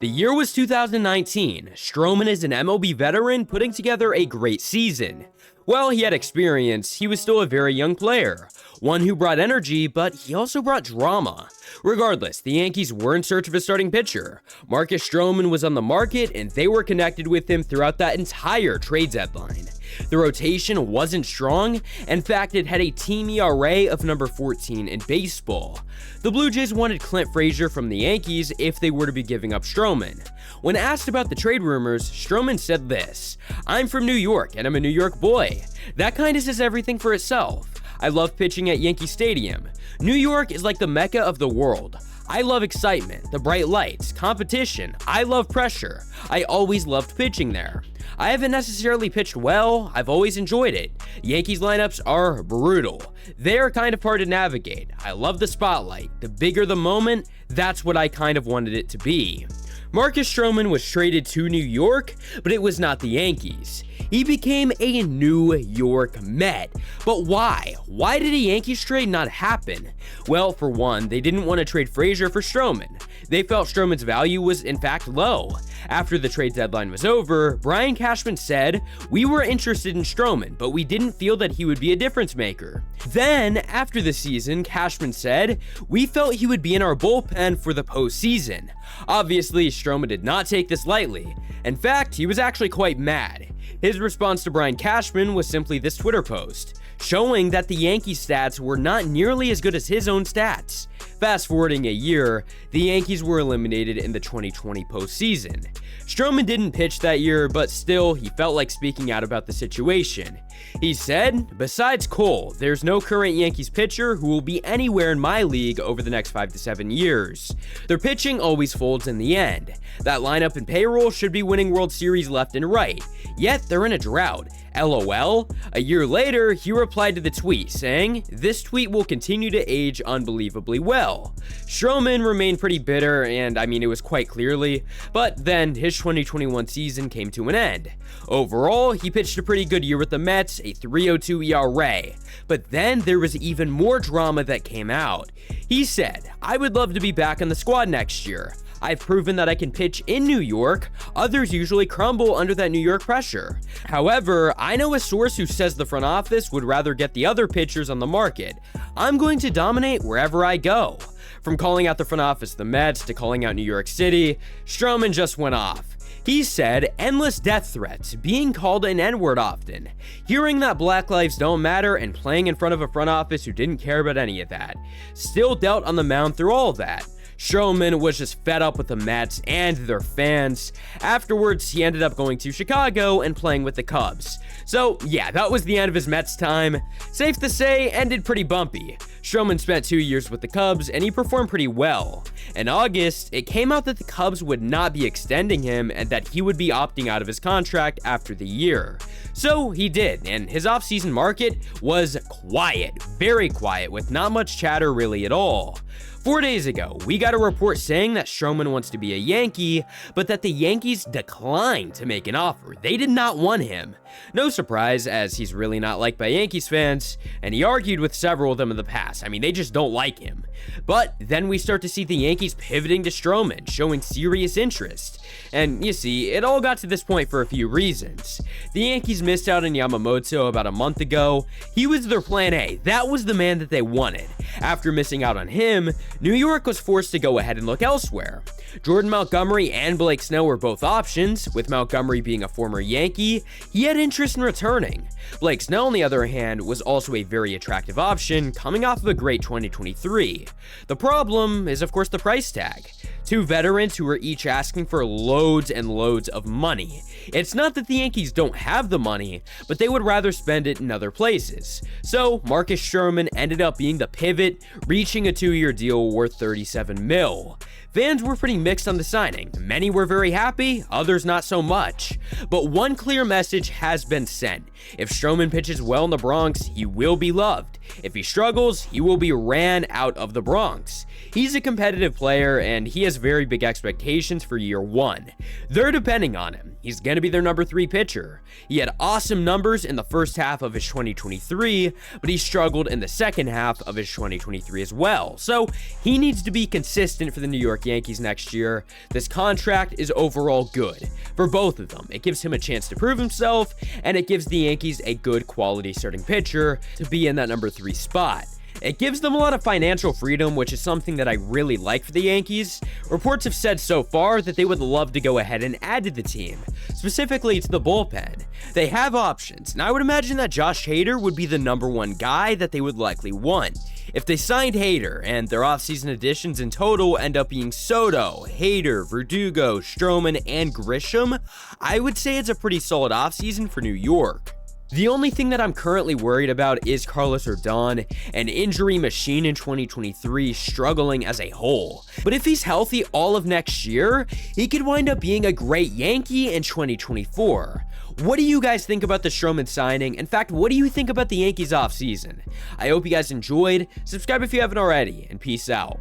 The year was 2019. Stroman is an MLB veteran putting together a great season. While he had experience, he was still a very young player, one who brought energy, but he also brought drama. Regardless, the Yankees were in search of a starting pitcher. Marcus Stroman was on the market, and they were connected with him throughout that entire trade deadline. The rotation wasn't strong. In fact, it had a team ERA of number 14 in baseball. The Blue Jays wanted Clint Frazier from the Yankees if they were to be giving up Stroman. When asked about the trade rumors, Stroman said this: "I'm from New York and I'm a New York boy. That kinda says everything for itself. I love pitching at Yankee Stadium. New York is like the mecca of the world. I love excitement, the bright lights, competition. I love pressure. I always loved pitching there. I haven't necessarily pitched well, I've always enjoyed it. Yankees lineups are brutal. They're kind of hard to navigate. I love the spotlight. The bigger the moment, that's what I kind of wanted it to be." Marcus Stroman was traded to New York, but it was not the Yankees. He became a New York Met. But why? Why did a Yankees trade not happen? Well, for one, they didn't want to trade Frazier for Stroman. They felt Stroman's value was in fact low. After the trade deadline was over, Brian Cashman said, "We were interested in Stroman, but we didn't feel that he would be a difference maker." Then, after the season, Cashman said, "We felt he would be in our bullpen for the postseason." Obviously, Stroman did not take this lightly. In fact, he was actually quite mad. His response to Brian Cashman was simply this Twitter post, showing that the Yankees stats were not nearly as good as his own stats. Fast forwarding a year, the Yankees were eliminated in the 2020 postseason. Stroman didn't pitch that year, but still, he felt like speaking out about the situation. He said, "Besides Cole, there's no current Yankees pitcher who will be anywhere in my league over the next 5 to 7 years. Their pitching always folds in the end. That lineup and payroll should be winning World Series left and right. Yet they're in a drought. LOL." A year later, he replied to the tweet saying, "This tweet will continue to age unbelievably well." Stroman remained pretty bitter, and it was quite clearly, but then his 2021 season came to an end. Overall, he pitched a pretty good year with the Mets, a 3.02 ERA. But then there was even more drama that came out. He said, "I would love to be back on the squad next year. I've proven that I can pitch in New York. Others usually crumble under that New York pressure. However, I know a source who says the front office would rather get the other pitchers on the market. I'm going to dominate wherever I go." From calling out the front office the Mets to calling out New York City, Stroman just went off. He said, "Endless death threats, being called an N-word often, hearing that black lives don't matter and playing in front of a front office who didn't care about any of that. Still dealt on the mound through all of that." Stroman was just fed up with the Mets and their fans. Afterwards, he ended up going to Chicago and playing with the Cubs. So yeah, that was the end of his Mets time. Safe to say, ended pretty bumpy. Stroman spent 2 years with the Cubs and he performed pretty well. In August, it came out that the Cubs would not be extending him and that he would be opting out of his contract after the year. So he did, and his offseason market was quiet, very quiet, with not much chatter really at all. 4 days ago, we got a report saying that Stroman wants to be a Yankee, but that the Yankees declined to make an offer. They did not want him. No surprise, as he's really not liked by Yankees fans, and he argued with several of them in the past. They just don't like him. But then we start to see the Yankees pivoting to Stroman, showing serious interest. And you see, it all got to this point for a few reasons. The Yankees missed out on Yamamoto about a month ago. He was their plan A. That was the man that they wanted. After missing out on him, New York was forced to go ahead and look elsewhere. Jordan Montgomery and Blake Snell were both options, with Montgomery being a former Yankee. He had interest in returning. Blake Snell, on the other hand, was also a very attractive option, coming off of a great 2023. The problem is, of course, the price tag. Two veterans who are each asking for loads and loads of money. It's not that the Yankees don't have the money, but they would rather spend it in other places. So Marcus Stroman ended up being the pivot, reaching a 2-year deal worth $37 million. Fans were pretty mixed on the signing. Many were very happy, others not so much. But one clear message has been sent. If Stroman pitches well in the Bronx, he will be loved. If he struggles, he will be ran out of the Bronx. He's a competitive player, and he has very big expectations for year one. They're depending on him. He's going to be their number 3 pitcher. He had awesome numbers in the first half of his 2023, but he struggled in the second half of his 2023 as well. So he needs to be consistent for the New York York Yankees next year, this contract is overall good for both of them. It gives him a chance to prove himself, and it gives the Yankees a good quality starting pitcher to be in that number 3 spot. It gives them a lot of financial freedom, which is something that I really like for the Yankees. Reports have said so far that they would love to go ahead and add to the team, specifically to the bullpen. They have options, and I would imagine that Josh Hader would be the number 1 guy that they would likely want. If they signed Hader, and their offseason additions in total end up being Soto, Hader, Verdugo, Stroman, and Grisham, I would say it's a pretty solid offseason for New York. The only thing that I'm currently worried about is Carlos Rodon, an injury machine in 2023, struggling as a whole. But if he's healthy all of next year, he could wind up being a great Yankee in 2024. What do you guys think about the Stroman signing? In fact, what do you think about the Yankees offseason? I hope you guys enjoyed. Subscribe if you haven't already, and peace out.